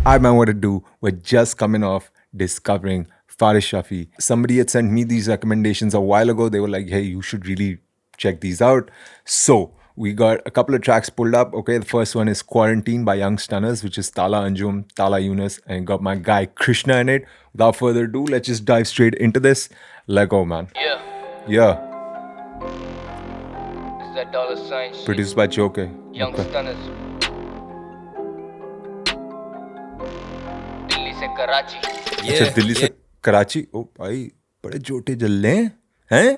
I man, what to do? We're just coming off discovering Faris Shafi. Somebody had sent me these recommendations a while ago. They were like, hey, you should really check these out. So we got a couple of tracks pulled up. Okay, the first one is Quarantine by Young Stunners, which is Tala Anjum, Tala Yunus, and got my guy Krishna in it. Without further ado, let's just dive straight into this. Let go, man. Yeah. Is that dollar sign shit? Produced by Joke. Young Stunners. Delhi से कराची. अच्छा दिल्ली से कराची. ओ भाई बड़े जोटे जल्ले हैं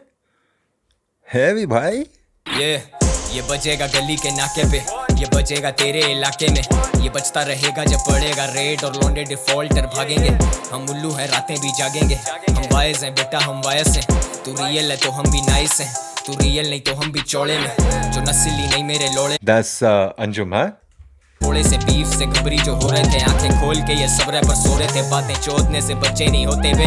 है भी भाई. ये बजेगा गली के नाके पे, ये बजेगा तेरे इलाके में, ये बजता रहेगा जब पड़ेगा रेड और लौंडे डिफॉल्टर भागेंगे. हम उल्लू हैं रातें भी जागेंगे, हम वाइज हैं बेटा हम वायस हैं. तू रियल है तो हम भी नाइस हैं, तू रियल नहीं तो हम भी चौड़े में, जो नस्ली नहीं मेरे लोड़े. That's Anjum, huh? थोड़े से बीफ से घबरी जो हो रहे थे, आंखें खोल के ये सब रैपर सो रहे थे. बातें चोदने से बच्चे नहीं होते बे.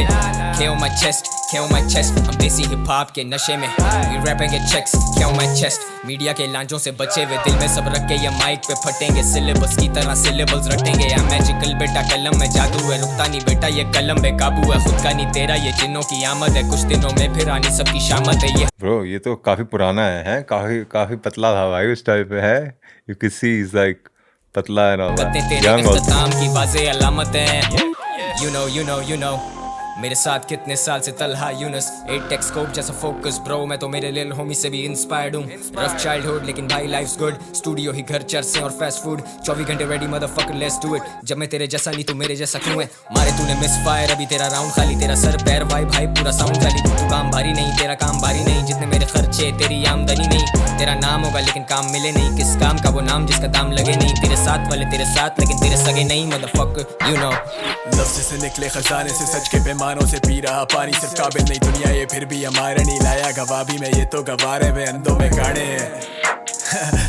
Kill my chest, kill my chest. हम देसी हिप हॉप के नशे में, we rapping get checks. Kill my chest. Media के लांचों से बचे हुए दिल में सब रख के ये माइक पे फटेंगे. सिलेबस की तरह सिलेबल्स रटेंगे. या मैजिकल बेटा कलम में जादू है, रुकता नहीं बेटा ये कलम बेकाबू है. खुद का नहीं तेरा ये जिन्नों की आमद है, कुछ दिनों में फिर आनी सबकी शामत है. ये Bro, ये तो काफी पुराना है काफी पतला था भाई उस टाइप पे है. You can see he's like पतला है ना. Young इख्तिताम की वाज़े अलामत है. You know मेरे साथ कितने साल से तलहा यूनुस. 8 स्कोप जैसा फोकस ब्रो, मैं तो मेरे लिल होमी से भी इंस्पायर्ड हूँ. रफ चाइल्डहुड लेकिन भाई लाइफ्स गुड. स्टूडियो ही घर चर्चे और फास्ट फूड. 24 घंटे ready motherfucker let's do it. जब मैं तेरे जैसा नहीं तू मेरे जैसा क्यों है. मारे तूने मिस फायर अभी तेरा राउंड खाली. तेरा सर पैर भाई भाई पूरा साउंड खाली. तू काम भारी नहीं तेरा काम भारी नहीं. जितने मेरे खर्चे तेरी आमदनी नहीं. तेरा नाम होगा लेकिन काम मिले नहीं. किस काम का वो नाम जिसका दाम लगे नहीं. तेरे साथ वाले तेरे साथ लेकिन तेरे सगे नहीं मदरफकर. You know लफ्ज़ से निकले खजाने से सच के पैमानों से पी रहा पानी. सिर्फ काबिल नहीं दुनिया ये फिर भी हमारे नहीं लाया गवाह भी मैं. ये तो गवारे वे अंधों में गाने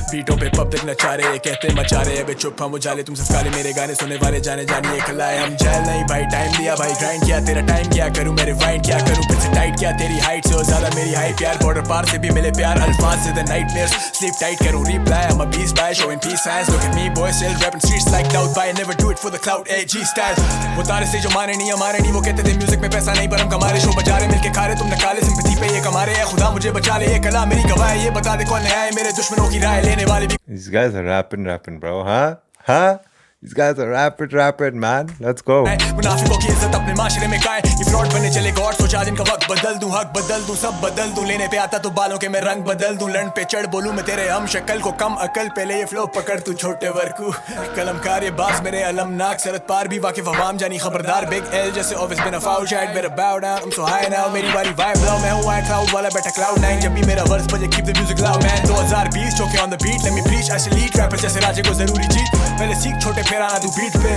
बीटों पे पब्लिक नचा रहे, ये कहते मचा रहे. अबे चुप हम उजाले तुम सिर्फ काले. मेरे गाने सुनने वाले जाने जानिए खिलाए. हम जेल नहीं भाई टाइम दिया भाई ग्राइंड किया. तेरा टाइम क्या करूं मैं रिवाइंड क्या करूं. फिर से टाइट किया तेरी हाइट से और ज्यादा मेरी हाइट. यार बॉर्डर पार से भी मिले प्यार. अल्फाज से द नाइटमेयर्स स्लीप टाइट करूं reply. I'm a beast by showing peace signs. Look at me boy still rapping streets like doubt by. Never do it for the clout AG style. वो तारे से जो माने नहीं हमारे नहीं. वो कहते थे म्यूजिक में पैसा नहीं पर हम कमा रहे. शो बजा रहे मिलके खा रहे. तुम नकाले सिंपैथी पे ये कमा रहे. खुदा मुझे बचा ले ये कला मेरी गवाह है. ये बता दे कौन है मेरे दुश्मनों की राय लेने वाले. These guys are rapping, bro, huh? These guys are rapping, man. Let's go. मुनाफिकों की इज्जत अपने माशरे में काए. ये फ्रॉड बने चले गॉड सोचा जिनका वक्त बदल दूं. हक बदल दूं सब बदल दूं. लेने पे आता तो बालों के मैं रंग बदल दूं. लंड पे चढ़ बोलूं मैं तेरे हम शक्ल को कम अकल. पहले ये फ्लो पकड़ तू छोटे वर्कू. कलमकार ये बास मेरे अलमनाक. सरत पार भी वाकिफ अवाम जानी खबरदार. बिग एल जैसे ऑफिस बिन अ फाउल शैट. Better bow down I'm so high now. मेरी वाली वाइब लो. मैं हूं हाई क्लाउड वाला बेटा क्लाउड 9. जब भी मेरा वर्स बजे keep the music loud man. 2020 चौके on the beat. Let me preach I shall lead rapper जैसे राजे को जरूरी जीत. पहले सीख छोटे फिर आना तू बीट पे.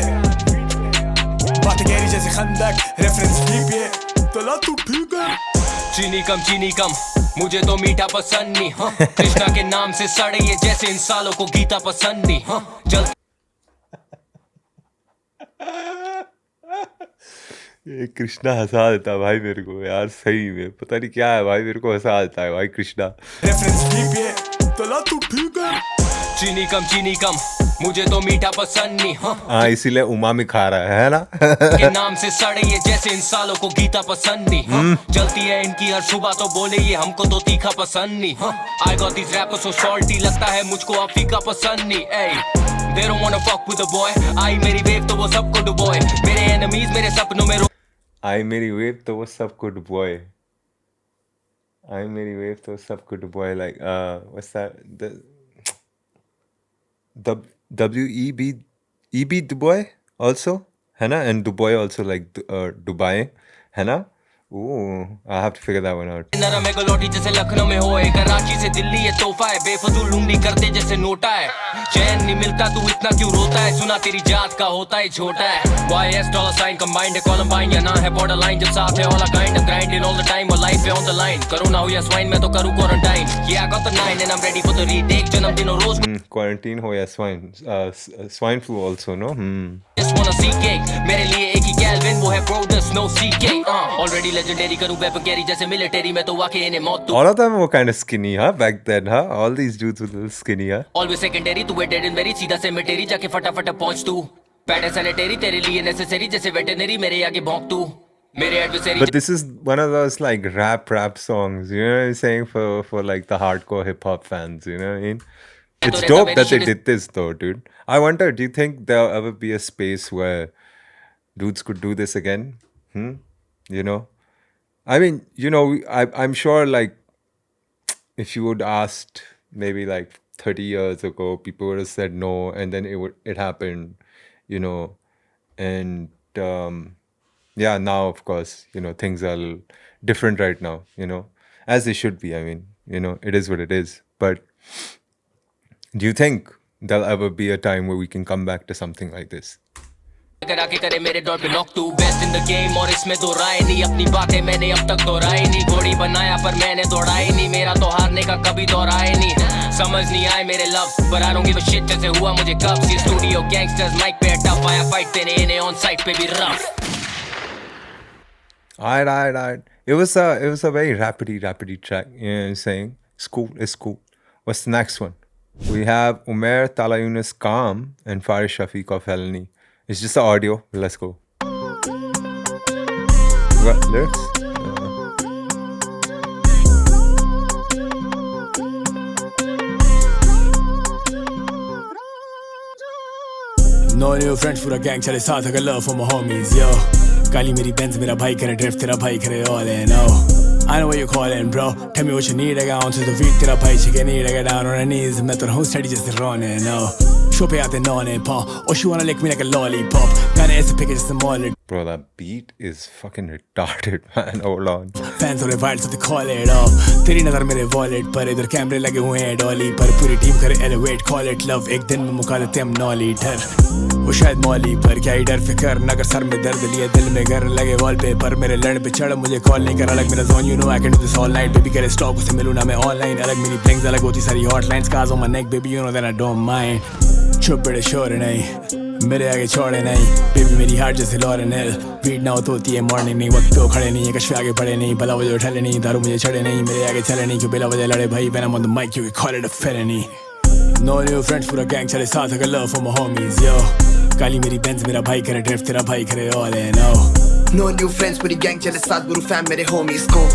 बातें गहरी जैसे खंदक रेफरेंस डीप. ये तो ला तू ठीक है. चीनी कम मुझे तो मीठा पसंद नहीं. हाँ कृष्णा के नाम से सड़े ये जैसे इन सालों को गीता पसंद नहीं. हाँ जल ये कृष्णा हंसा देता है भाई मेरे को यार. सही में पता नहीं क्या है भाई मेरे को हंसा देता है भाई कृष्णा. Reference deep. ये तो ला तू ठीक है. चीनी कम मुझे तो मीठा पसंद नहीं. हाँ इसीलिए उमामी खा रहा है ना. के नाम से सड़े ये जैसे इन सालों को गीता पसंद नहीं. जलती है इनकी हर सुबह तो बोले ये हमको तो तीखा पसंद नहीं. I got these rappers so salty लगता है मुझको अब फीका पसंद नहीं. They don't wanna fuck with a boy. आई मेरी वेव तो वो सबको डुबोए. मेरे enemies मेरे सपनों में आई मेरी वेव तो वो सबको डुबोए. आई मेरी वेव तो सबको डुबोए. Like what's that the WEB Dubai also है ना. And Dubai also like Dubai है ना. Ooh, I have to figure that one out. नरम है गलोटी जैसे लखनऊ में होए. कराची से दिल्ली ये तोहफा है. बेफजूल लुंडी करते जैसे नोटा है. चैन नहीं मिलता तू इतना क्यों रोता है. सुना तेरी जात का होता है छोटा है. YS डॉलर साइन कंबाइंड है कॉलम्बाइन या ना है बॉर्डर लाइन. जब साथ है all kind of grinding all the time और लाइफ है ऑन द लाइन. कोरोना हो या स्वाइन मैं तो करूं quarantine. Yeah I got the 9 and I'm ready for the retake. जन्मदिन और रोज Quarantine हो या swine flu also no. just wanna see cake. मेरे लिए एक ही Calvin वो है bro there's no CK. Already legendary करूं weapon carry जैसे military में तो वाकई इन्हें मौत दूं. All of them were kind of skinny, huh? Back then, huh? All these dudes were a little skinny, huh? Always secondary तू dead and very सीधा से मेटेरी जाके फटाफट पहुंच तू. पैटे सैनिटरी तेरे लिए नेसेसरी जैसे वेटरनरी मेरे आगे भौंक तू मेरे adversary But this is one of those like rap songs, you know what I'm saying, for like the hardcore hip hop fans, you know what I mean? It's dope that they did this though, dude. I wonder, do you think there'll ever be a space where dudes could do this again? You know? I mean, you know, I'm sure like if you would asked maybe like 30 years ago, people would have said no, and then it happened, you know, and yeah, now of course, you know, things are different right now, you know, as they should be. I mean, you know, it is what it is. But do you think there'll ever be a time where we can come back to something like this? करा के करे मेरे दौर पे knock तू best in the game और इसमें दो राय नहीं अपनी बातें मैंने अब तक दोहराई नहीं घोड़ी बनाया पर मैंने दौड़ाई नहीं मेरा तो हारने का कभी दौर आए नहीं समझ नहीं आए मेरे लफ्ज पर I don't give a shit जैसे हुआ मुझे कब सी स्टूडियो गैंगस्टर्स माइक पे टफ आया फाइट देने इन्हें ऑन साइट पे भी rough Alright. It was a very rapidy track. You know what I'm saying? It's cool. What's the next one? We have Umair Tala Yunus Calm and Farish Shafiq of Felony. It's just the audio. Let's go. You got lyrics? No new friends, पूरा gang चले साथ अगर love for my homies, yo. काली मेरी Benz, मेरा भाई करे drift, तेरा भाई करे all in, oh. I know what you calling, bro. Tell me what you need, I got onto the beat, तेरा भाई chicken need, I get down on her knees, मैं तो रहूं steady जैसे running, oh. Show पे आते नौने पाँ, oh she wanna lick me like a lollipop, गाने ऐसे pick जैसे मॉलिड. Bro, that beat is fucking retarded, man. Hold on. Fans हो रहे wild, so they call it off. तेरी नजर मेरे wallet पर, इधर कैमरे लगे हुए हैं डॉली पर, पूरी टीम करे elevate, call it love. एक दिन में मुका लेते हम नॉली डर, वो शायद मौली पर क्या ही डर फिकर न कर सर में दर्द लिए दिल में घर लगे वॉलपेपर मेरे लड़ पे चढ़ मुझे कॉल नहीं कर अलग मेरा zone you know I can do this all night baby करे स्टॉक उसे मिलूं ना मैं ऑनलाइन अलग मेरी ब्लिंक्स अलग होती सारी hotlines cause on my neck baby you know that I don't mind चुप बड़े शोर नहीं मेरे आगे छोड़े नहीं बेबी मेरी हार्ट जैसे लॉरेन हिल बीट ना होती है मॉर्निंग नहीं वक्त पे खड़े नहीं कश्मीर आगे बढ़े नहीं भला वजह उठले नहीं दारू मुझे चढ़े नहीं मेरे आगे चले नहीं क्यों बिला वजह लड़े भाई when I'm on the mic you can call it a felony no new friends पूरा गैंग चले साथ अगर love for my homies yo काली मेरी Benz मेरा भाई करे ड्रिफ्ट तेरा भाई करे all in oh No new friends पूरी गैंग चले साथ गुरु फैम मेरे homies को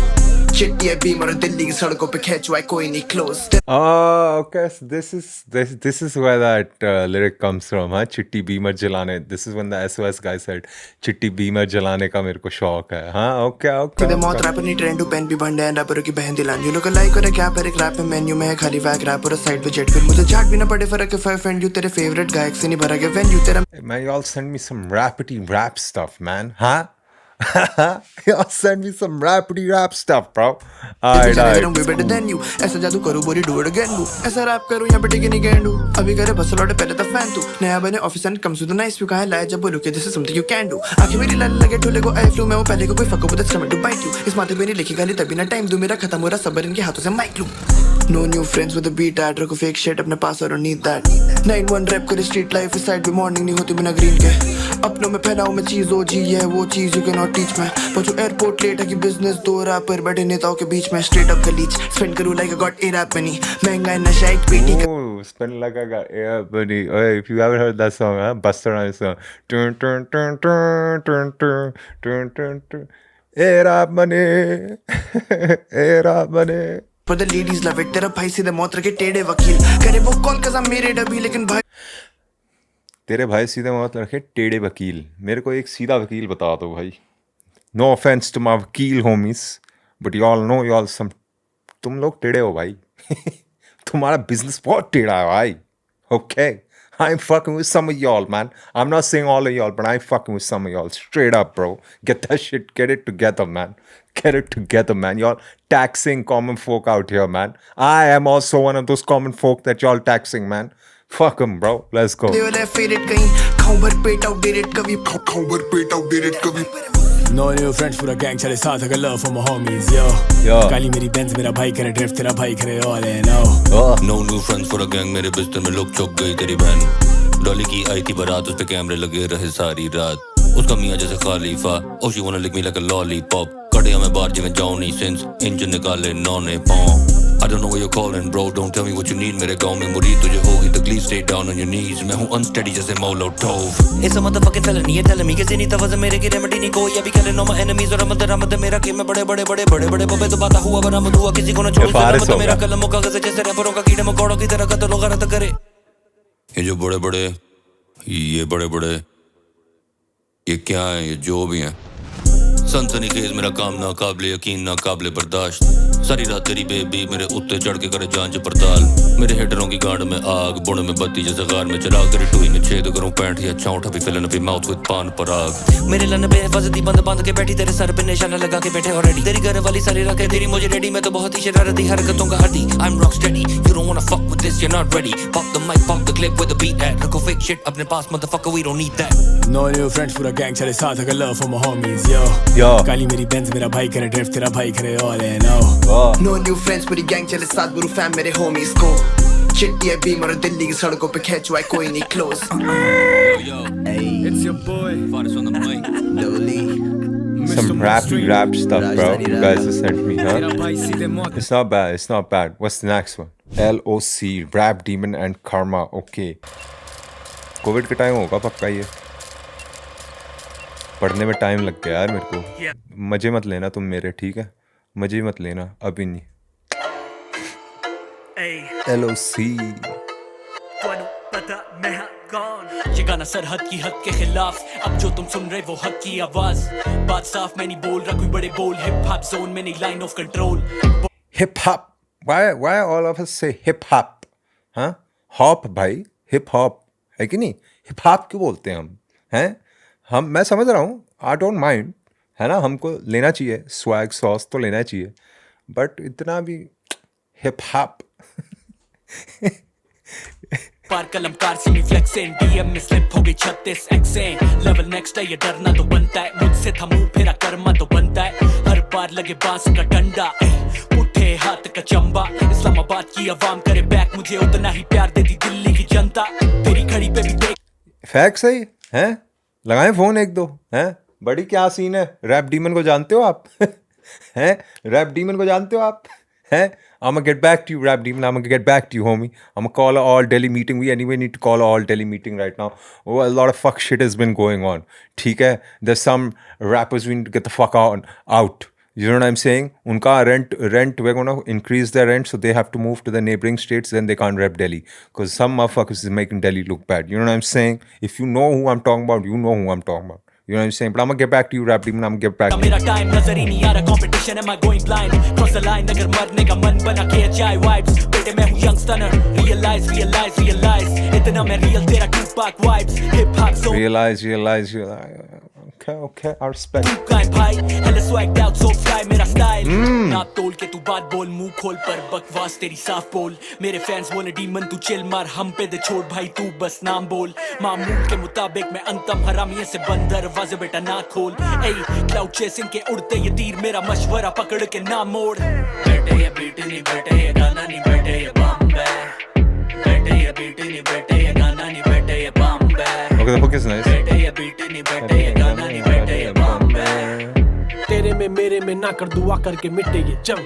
चिट्टी है बीमर दिल्ली की सड़कों पे खींचवाए कोई नहीं close Oh, okay. So this is where that lyric comes from, huh? Chitti Beamer jalane. This is when the SOS guy said, "Chitti Beamer jalane ka mere ko शौक है." हाँ, okay. सीधे मौत रैपर नहीं ट्रेंड टू पेन भी बंडे हैं रैपरों की बहन दिलान यू लोग लाइक और क्या पर एक रैप में मेन्यू में है खाली वैक रैपर और साइड पे जेट फिर मुझे चाट भी ना पड़े फर्क है फाइव फ्रेंड यू तेरे फेवरेट गायक से नहीं भरा गया वेन यू तेरा Man, y'all send me some rapidy rap stuff, man. Huh? Y'all send me some rapidy rap stuff, bro. Alright. better than you ऐसा जादू करूं बोरी do it again do ऐसा रैप करूं यहाँ पे टिके नहीं गैंडू अभी करे बस लौटे पहले तो फैन तू नया बने office and comes with nice view कहां लाया जब बोलूं कि this is something you can do आंखें मेरी लाल लगे ठोले को आई फ्लू मैं वो पहले को कोई फको with stomach to bite you इस माथे पे नहीं लिखी गाली तभी ना टाइम दो मेरा खत्म हो रहा सबर इनके हाथों से माइक लूं No new friends with a beat ad रखो fake shit अपने पास और need that 9-1 rap करे street life इस side पे morning नहीं होती बिना green के अपनों में फैलाऊं मैं चीज ओ जी है वो चीज you cannot teach मैं पहुंचूं airport late है कि business दो रैपर बैठे नेताओं के बीच में straight up गलीच spend करूं like I got A-rap money महंगा है नशा एक पेटी का Ooh, spend like I got air, buddy. Hey, if you haven't heard that song, huh? Busta Rhymes song. Dun, dun, dun, dun, dun, dun, dun, dun, dun. A-rap money. A-rap money. For the ladies love it तेरा भाई सीधे मौत रखे टेढ़े वकील करे वो call कसम मेरे डबी लेकिन भाई तेरे भाई सीधे मौत रखे टेढ़े वकील मेरे को एक सीधा वकील बता दो भाई नो ऑफेंस टू माय वकील homies but you all know you all some तुम लोग टेढ़े हो भाई तुम्हारा बिजनेस बहुत टेढ़ा है भाई okay I'm fucking with some of y'all, man. I'm not saying all of y'all, but I'm fucking with some of y'all. Straight up, bro. Get that shit. Get it together, man. Get it together, man. Y'all taxing common folk out here, man. I am also one of those common folk that y'all taxing, man. Fuck them, bro. Let's go. they were faded कहीं खाऊं भर पेट outdated कभी खाऊं भर पेट outdated कभी No new friends पूरा gang चले साथ अगर love for my homies yo काली मेरी Benz मेरा भाई करे ड्रिफ्ट तेरा भाई करे all in oh No new friends for a gang मेरे बिस्तर में लोग चौक गई तेरी बहन डॉली की आई थी बारात उस पे कैमरे लगे रहे सारी रात उसका मियाँ जैसे खलीफा oh she wanna lick me like a lollipop कड़िया में बाहर जिਵੇਂ जॉनी सिंस इंजन निकाले नौने पाँव I don't know where you're calling bro, don't tell me what you need. मेरे गाँव में मुरीद तुझे होगी तकलीफ, stay down on your knees. मैं हूँ unsteady जैसे Molotov. It's a motherfucking felony, you're telling me कि नहीं तवज़ मेरे की रेमेडी नहीं कोई अभी killing all my enemies और रमद मेरा कि मैं बड़े बबे तो बाता हुआ बरामद हुआ किसी को न छोड़ फारिस हो मेरा गया। कलम कागज जैसे रैपरों का कीड़े मकोड़ों की तरह कत्ल गलत करे। ये जो ये बड़े ये क्या है, ये जो भी हैं सनसनीखेज मेरा काम ना काबिले यकीन ना काबिले बर्दाश्त। सारी रात तेरी बेबी मेरे उत्ते चढ़ के करे जांच पड़ताल। मेरे हेडरों की गांड में आग, बुण में बत्ती जैसे गार में चला तेरी टूई में छेद करूं पैंट या चौंठ अभी फिलन अभी माउथ विद पान पराग। मेरे लन बेहिफाजती बंद के बैठी तेरे सर पे निशाना लगा के बैठे ऑलरेडी। तेरी घर वाली सारी रखे तेरी मुझे रेडी, मैं तो बहुत ही शरारती हरकतों का हरदी। I'm rock steady, you don't wanna fuck with this, you're not ready. Pop the mic, pop the clip with the beat at। रखो fake shit अपने पास motherfucker, we don't need that। No new friends, पूरा gang चले साथ, अगर love for my homies, yo Yo. काली मेरी Benz, मेरा भाई करे ड्रिफ्ट, तेरा भाई करे all in all। वाह। नो न्यू फ्रेंड्स, पूरी गैंग चले साथ, गुरु फैम मेरे होमीज को। चिट्टी है बीमर दिल्ली की सड़कों पे खींचवाए कोई नहीं close. It's your boy Faris on the mic. Some rap stuff, bro. You guys just sent me, huh? तेरा भाई सीधे मौत। It's not bad. It's not bad. What's the next one? LOC, Rap Demon and Karma. Okay. Covid के time होगा पक्का ये। पढ़ने में टाइम लग गया यार मेरे को। मजे मत लेना तुम मेरे, ठीक है? मजे मत लेना अभी नहीं। LOC। ये गाना सरहद की हद के खिलाफ, अब जो तुम सुन रहे वो हक की आवाज। बात साफ मैं नहीं बोल रहा कोई बड़े बोल, हिप हॉप जोन में नहीं line of control. Hip hop. Why all of us say hip hop? हाँ? Hop भाई, hip hop है कि नहीं? Hip hop क्यों बोलते हैं हम? हैं? मैं समझ रहा हूँ, I don't mind, है ना? हमको लेना चाहिए, swag sauce तो लेना चाहिए, but इतना भी hip hop। पार कलमकार से रिफ्लेक्स इन डीएम में स्लिप हो गई 36 एक्सें। लेवल नेक्स्ट है ये डरना तो बनता है, मुझसे थमू फेरा कर्मा तो बनता है। हर बार लगे बांस का डंडा, पुट्ठे हाथ का चंबा। इस्लामाबाद की आवाम करे बैक, मुझे उतना ही प्यार देती दिल्ली की जनता। तेरी घड़ी पे भी देख फैक्ट सही हैं? लगाएं फोन एक दो हैं? बड़ी क्या सीन है? रैप डीमन को जानते हो आप? हैं? रैप डीमन को जानते हो आप? हैं? I'm gonna get back to you, Rap Demon. I'm gonna get back to you, homie. I'm gonna call an all Delhi meeting. We anyway need to call an all Delhi meeting right now. Oh, a lot of fuck shit has been going on. ठीक है? There's some rappers we need to get the fuck out. You know what I'm saying? उनका rent, we're gonna increase their rent, so they have to move to the neighboring states. Then they can't rep Delhi because some motherfuckers is making Delhi look bad. You know what I'm saying? If you know who I'm talking about, you know who I'm talking about. You know what I'm saying? But I'm gonna get back to you, Rap Demon. I'm gonna get back to you. मेरा time नजर ही नहीं आ रहा, competition am I going blind? Cross the line अगर मरने का मन बना के HI vibes। बेटे मैं हूँ young stunner, realize इतना मैं real तेरा Tupac vibes। Hip hop zone Realize. Okay, I respect. गाय भाई, hella swagged out so fly मेरा style। ना तोल के तू बात बोल, मुंह खोल पर बकवास तेरी साफ बोल। मेरे फैंस बोले डीमन तू चिल मार, हम पे दे छोड़ भाई तू बस नाम बोल। मामूल के मुताबिक मैं अंतम हरामिये से बंद दरवाजे बेटा ना खोल। ए क्लाउड चेसिंग के उड़ते ये तीर, मेरा मशवरा पकड़ के ना मोड़। बेटे ये बीट नहीं, बेटे ये गाना नहीं, बेटे ये बम है। बेटे ये बीट नहीं, बेटे ये गाना नहीं, बेटे ये बम है। Okay, the hook is nice. बेटे ये बीट नहीं, बेटे ये गाना नहीं, बेटे ये बम है। तेरे में मेरे में ना कर दुआ करके मिटे ये जंग।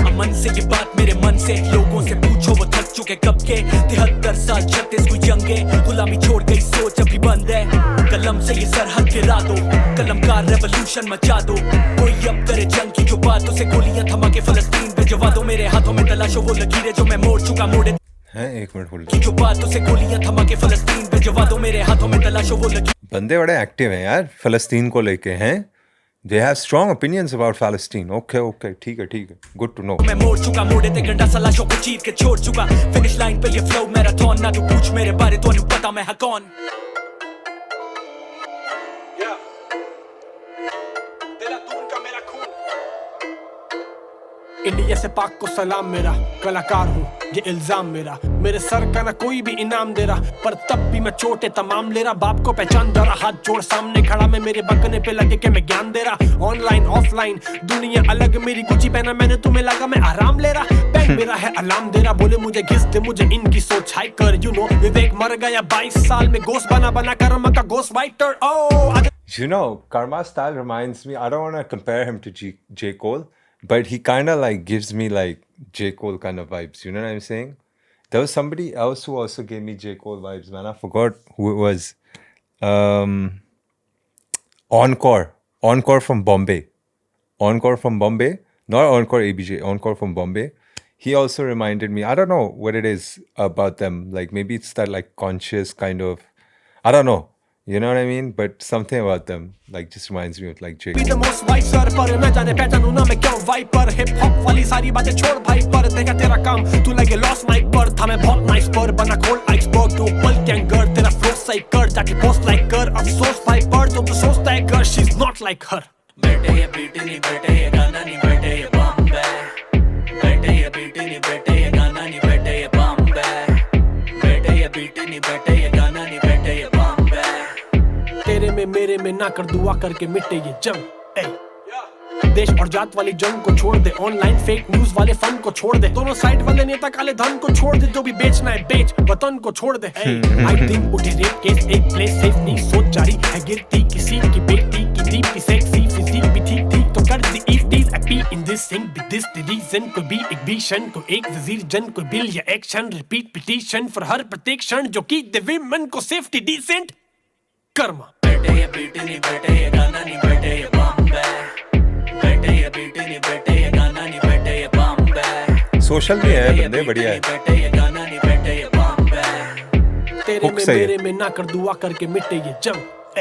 अमन से ये बात मेरे मन से, लोगों से पूछो वो थक चुके कब के। 73 साल 36 कोई जंगे, गुलामी छोड़ गई सोच अभी बंद है। कलम से ये सरहद गिरा दो, कलमकार रेवोल्यूशन मचा दो। कोई अब करे जंग की जो बात, उसे गोलियां थमा के फलस्तीन भिजवा दो। मेरे हाथों में तलाशो वो लकीरें जो मैं मोड़ चुका, मोड़े हैं? एक मिनट होल्ड। की जो बात, उसे गोलियां थमा के फलस्तीन भिजवा दो। मेरे हाथों में तलाशो वो लकीरें। बंदे बड़े एक्टिव हैं यार फ़लस्तीन को लेके हैं। They have strong opinions about Palestine. Okay, ठीक है. Good to know. मैं मोड़ चुका, मोड़े ते गंडा सलाशों को चीर के छोड़ चुका। फिनिश लाइन पे ये फ्लो मैराथन, ना तू पूछ मेरे बारे तो नहीं पता मैं हाँ कौन। इंडिया से पाक को सलाम मेरा, कलाकार हूँ ये इल्जाम मेरा। मेरे सर का ना कोई भी इनाम दे रहा, पर तब भी मैं चोटे तमाम ले रहा। बाप को पहचान दे रहा, हाथ जोड़ सामने खड़ा मैं, मेरे बकने पे लगे के मैं ज्ञान दे रहा। ऑनलाइन ऑफलाइन दुनिया अलग, मेरी गुची पहना मैंने, तुम्हें लगा मैं आराम ले रहा। बैंक मेरा है अलार्म दे रहा, बोले मुझे घिस दे, मुझे इनकी सोच हाई कर। यू नो विवेक मर गया 22 साल में, गोश्त बना कर्म का गोश्त writer. You know, Karma's style reminds me, I don't want to compare him to J. Cole, but he kind of like gives me like J. Cole kind of vibes. You know what I'm saying? There was somebody else who also gave me J. Cole vibes, man. I forgot who it was. Encore. Encore from Bombay. Encore from Bombay. Not Encore ABJ. Encore from Bombay. He also reminded me, I don't know what it is about them. Like maybe it's that like conscious kind of, I don't know. You know what I mean? But something about them like just reminds me of like J. Be the most white sir पर मैं जाने पहचानूं ना मैं क्यों wipe पर hip hop वाली सारी बातें छोड़ भाई पर देखा तेरा काम तू लगे लॉस माइक पर था मैं बहुत नाइस पर बना कोल्ड आइसबर्ग तू पल कैंगर तेरा फ्लो सही कर जाके पोस्ट लाइक कर अफसोस भाई पर जो तू सोचता है कर शी इज नॉट लाइक हर बेटे ये बीट नहीं बेटे ये गाना नहीं बेटे ये बॉम्बे बेटे ये बीट नहीं बेटे ये गाना नहीं बेटे ये बॉम्बे बेटे ये बीट नहीं बेटे ये गाना नहीं बेटे ये बॉम्बे तेरे में मेरे में ना कर दुआ करके मिटे ये जंग ए देश और जात वाली जंग को छोड़ दे ऑनलाइन फेक न्यूज वाले फन को छोड़ दे दोनों साइड वाले नेता काले धन को छोड़ दे जो भी बेचना है बेच वतन को छोड़ दे आई थिंक उठे रेप केस एक प्लेस सेफ नहीं सोच जारी है गिरती किसी की बेटी की दीप्ति सेक्सी फिजिक भी ठीक ठीक तो कर दी if these AP in this thing with this the reason कोई भी एक भीषण को एक वजीर जन कोई बिल या action repeat petition for her प्रत्येक क्षण जो की दे विमेन को सेफ्टी डिसेंट कर्मा बेटे ये बीट नहीं बेटे ये गाना नहीं बेटे ये बॉम्बे बेटे ये बीट नहीं बेटे ये गाना नहीं बेटे ये बॉम्बे सोशल भी है बंदे बढ़िया है बेटे ये गाना नहीं बेटे ये बॉम्बे तेरे Hook में सही है। मेरे में ना कर दुआ करके मिटे ये जंग ए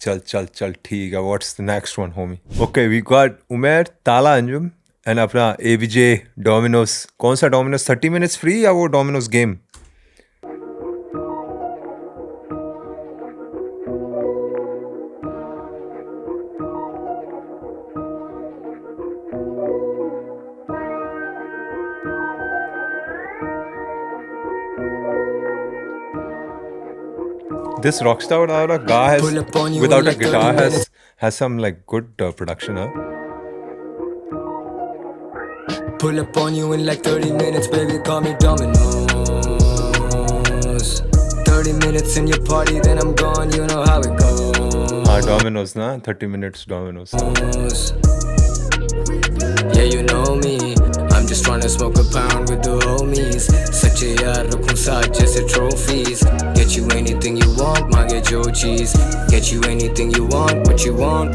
चल ठीक है what's the next one homie okay we got Umer Talha Anjum and अपना एवीजे डोमिनोज कौन सा डोमिनोज 30 मिनट्स फ्री या वो Domino's game this Rockstar without a guy has Pull up on you without in a like guitar 30 has minutes. has some like good production, huh? Pull up on you in like 30 minutes, baby, call me Domino's. 30 minutes in your party, then I'm gone, you know how it goes. Domino's, na 30 minutes Domino's. Yeah, you know me, I'm just trying to smoke a pound with the homies. Sache yaar rakhun saath jaise trophies. Get you anything you want, mange jo cheese. Get you anything you want, what you want.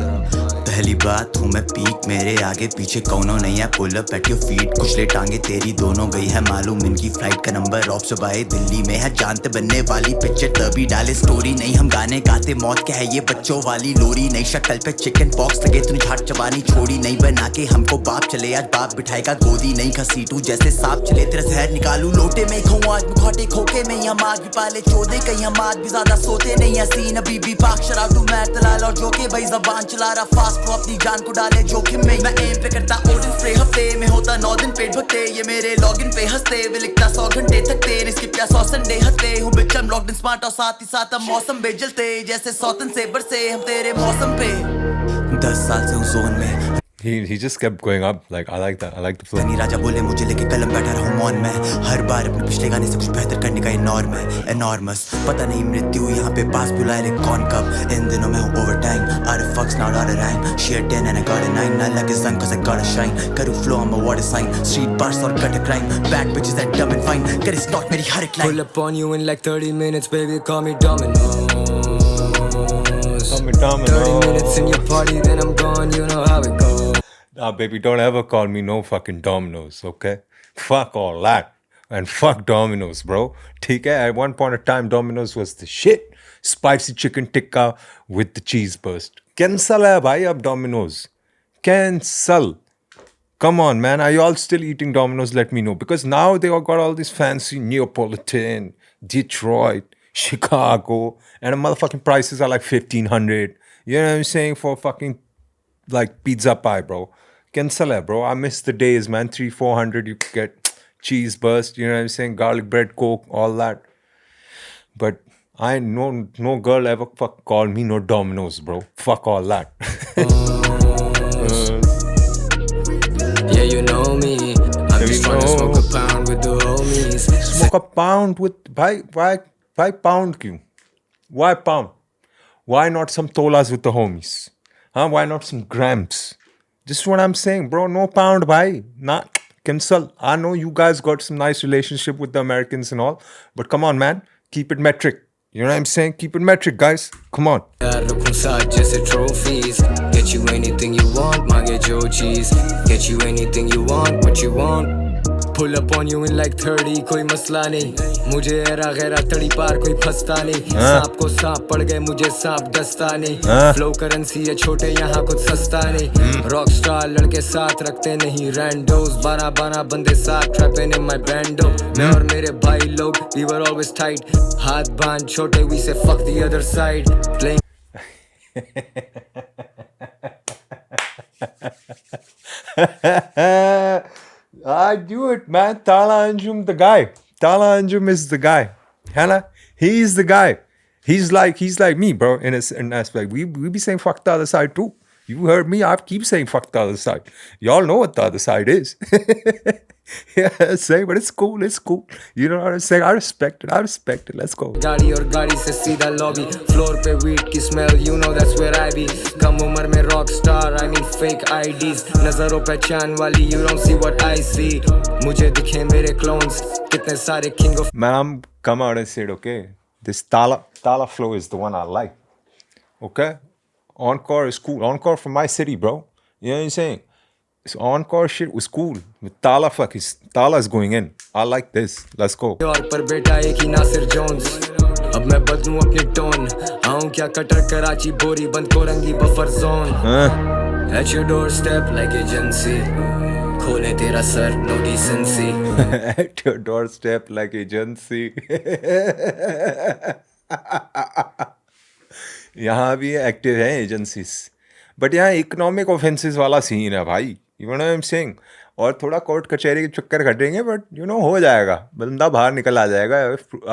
पहली बात हूँ मैं peak मेरे आगे पीछे कौनो नहीं है pull up at your feet कुछ ले टांगे तेरी दोनों गई है मालूम इनकी फ्लाइट का नंबर ऑफ सुबह दिल्ली में है जानते बनने वाली पिक्चर तभी डाले स्टोरी नहीं हम गाने गाते मौत क्या है ये बच्चों वाली लोरी नहीं शक्ल पे चिकन पॉक्स लगे तूने झाट चबानी छोड़ी नहीं बना के हमको बाप चले आज बाप बिठाएगा गोदी नहीं घसीटू जैसे सांप चले तेरा जहर निकालू लोटे में खाऊं आज मुखौटे खोके में हम आग भी पाले चोदे कहीं हम आज भी ज्यादा सोते नहीं है सीन अभी भी पाक शराब तू मैं तलाल और जोके भाई जबान चला रहा फास्ट तो अपनी जान को डाले जोखिम में मैं एम पे करता ओडिन स्प्रे हफ्ते में होता 9 दिन पेट भगते ये मेरे लॉगिन पे हंसते वे लिखता 100 घंटे थकते इसके प्यास 100 संडे हंसते हूँ बिच हम लॉकडाउन स्मार्ट और साथ ही साथ हम मौसम बेजलते जैसे सौतन से बरसे हम तेरे मौसम पे 10 साल से हूँ जोन में He just kept going up. Like I like that. I like the flow. धनी राजा बोले मुझे लेके कलम बैठा रहूं मौन में हर बार अपने पिछले गाने से कुछ बेहतर करने का नॉर्म है एनॉर्मस पता नहीं मृत्यु यहाँ पे पास बुलाए रे कौन कब इन दिनों में हूँ over time are fucks not are rhyme share 10 and I got a 9 not like a sun cause I got a shine करूँ flow I'm a water sign street bars और gutter crime bad bitches that dumb and fine कर इस not मेरी हर एक Pull line up on you in like 30 minutes, baby, call me Domino's. 30 minutes in your party, then I'm gone, you know how it goes. Nah, baby, don't ever call me no fucking Domino's, okay? Fuck all that. And fuck Domino's, bro. ठीक है? At one point of time, Domino's was the shit. Spicy chicken tikka with the cheese burst. Cancel है भाई अब Domino's. Cancel. Come on, man. Are you all still eating Domino's? Let me know. Because now they all got all these fancy Neapolitan, Detroit, Chicago, and the motherfucking prices are like 1,500. You know what I'm saying? For fucking like pizza pie, bro. Cancel it, bro. I miss the days, man. 300-400, you could get cheese burst, you know what I'm saying? Garlic bread, Coke, all that. But I know no girl ever fuck call me no Domino's, bro. Fuck all that. Yeah, you know me. I'm just trying to smoke a pound with the homies. Smoke a pound with why pound kyun? Why pound? Why not some tolas with the homies? Huh? Why not some grams? This is what I'm saying, bro. No pound, bhai. Not cancel. I know you guys got some nice relationship with the Americans and all, but come on, man. Keep it metric. You know what I'm saying? Keep it metric, guys. Come on. यार रखूं साथ जैसे trophies. Get you anything you want, मांगे जो चीज. Get you anything you want, what you want. Pull up on you in like 30, कोई मसला नहीं. मुझे एरा गैरा तड़ी पार कोई फंसता नहीं. सांप को सांप पड़ गए मुझे सांप डसता नहीं. Flow currency है छोटे यहाँ कुछ सस्ता नहीं. Rock star लड़के साथ रखते नहीं randos. 12 बंदे साथ trapping in my bando. मैं और मेरे भाई लोग we were always tight. हाथ बांध छोटे we say fuck the other side. Playing I do it, man. Tala Anjum, the guy. Tala Anjum is the guy. Hannah, he's the guy. He's like me, bro. In an aspect, we be saying fuck the other side too. You heard me. I keep saying fuck the other side. Y'all know what the other side is. Yeah, say, but it's cool. It's cool. You know what I'm saying? I respect it. I respect it. Let's go. गाड़ी और गाड़ी से सीधा lobby floor पे weed की smell you know that's where I be come उम्र में rock star I mean fake IDs नजरों पहचान वाली you don't see what I see मुझे दिखे मेरे क्लोन्स कितने सारे king of Man, I'm come out and said, okay, this Tala flow is the one I like. Okay? Encore is cool. Encore from my city, bro. You know what I'm saying? This Encore shit was cool. With Tala is going in. I like this. Let's go. और पर बेटा एक ही Nasir Jones अब मैं बदलूं अपनी tone आऊं क्या कटर कराची बोरी बंद Korangi buffer zone At your doorstep like agency खोले तेरा sir no decency At your doorstep like agency. यहाँ भी एक्टिव है एजेंसीज बट यहाँ इकोनॉमिक ऑफेंसेस वाला सीन है भाई you know I am saying और थोड़ा कोर्ट कचहरी के चक्कर कटेंगे बट यू नो हो जाएगा बंदा बाहर निकल आ जाएगा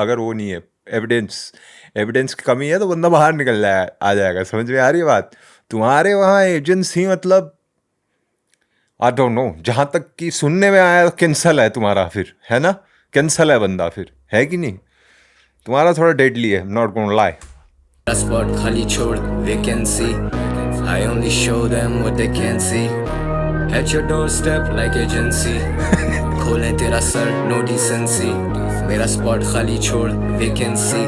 अगर वो नहीं है एविडेंस की कमी है तो बंदा बाहर निकल आ जाएगा समझ में आ रही है बात तुम्हारे वहाँ एजेंसी मतलब आई डोंट नो जहाँ तक कि सुनने में आया कैंसल है तुम्हारा फिर है ना कैंसल है बंदा फिर है कि नहीं तुम्हारा थोड़ा डेडली है नॉट गोना लाई स्पॉट खाली छोड़ vacancy I only show them what they can see At your doorstep like agency खोले तेरा सर no decency मेरा स्पॉट खाली छोड़ vacancy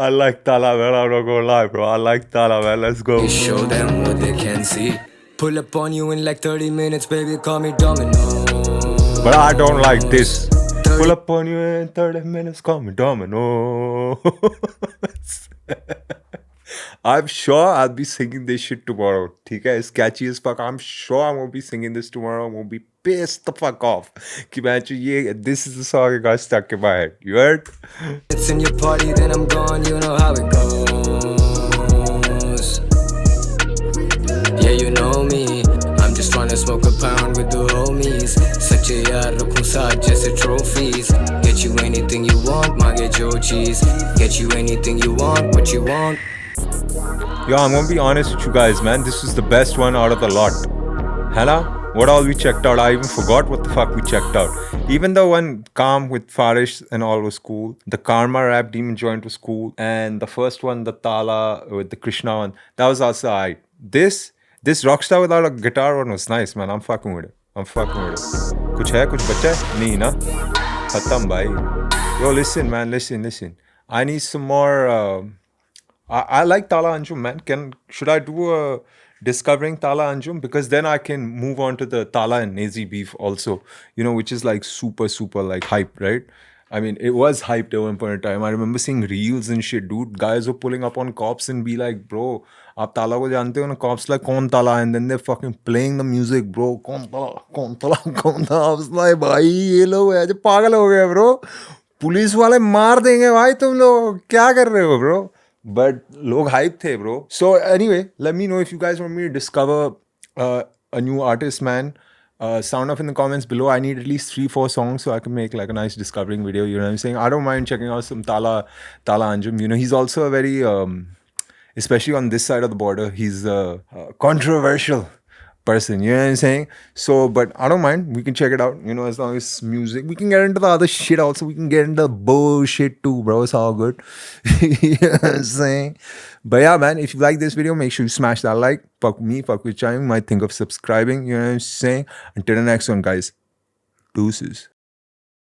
I like Tala, man. I'm not gonna lie, bro. I like Tala, man. Let's go. I show them what they can see Pull up on you in like 30 minutes baby call me Domino But I don't like this. Pull up on you in 30 minutes, call me Domino. I'm sure I'll be singing this shit tomorrow. ठीक है, it's catchy as fuck. I'm sure I'm gonna be singing this tomorrow. I'm gonna be pissed the fuck off. कि मैं this is the song that got stuck in my head. You heard? It's in your party then I'm gone you know how it goes Yeah you know me I'm just trying to smoke a pound with the homies सच्चे यार रखूं साथ जैसे trophies Get you anything you want मांगे जो चीज Get you anything you want what you want Yo, I'm gonna be honest with you guys, man. This is the best one out of the lot. Hannah, what all we checked out? I even forgot what the fuck we checked out. Even the one Calm with Farish and all was cool. The Karma rap demon joint was cool. And the first one, the Tala with the Krishna one, that was also alright. This Rockstar without a guitar one was nice, man. I'm fucking with it. कुछ है कुछ बचा है नहीं ना खत्म भाई. Yo, listen, man. Listen. I need some more. I like Tala Anjum, man. Should I do a discovering Tala Anjum? Because then I can move on to the Tala and Nazi beef also, you know, which is like super like hype, right? I mean, it was hyped at one point in time. I remember seeing reels and shit, dude. Guys were pulling up on cops and be like, bro, aap Tala ko jante ho na? Cops like, kaun Tala? And then they're fucking playing the music, bro. Kaun Tala? I was like, bhai, ye log aise pagal ho gaye, bro. Police वाले मार देंगे भाई तुम लोग क्या कर रहे हो bro? But log hype the, bro. So anyway, let me know if you guys want me to discover a new artist, man. Sound off in the comments below. I need at least 3-4 songs so I can make like a nice discovering video. You know what I'm saying? I don't mind checking out some Tala Anjum. You know, he's also a very, especially on this side of the border, he's controversial person, you know what I'm saying? So, but I don't mind. We can check it out, you know, as long as it's music. We can get into the other shit also. We can get into the bullshit too, bro. It's all good. You know what I'm saying? But yeah, man, if you like this video, make sure you smash that like. Fuck me, fuck with Chime. You might think of subscribing, you know what I'm saying? Until the next one, guys. Deuces.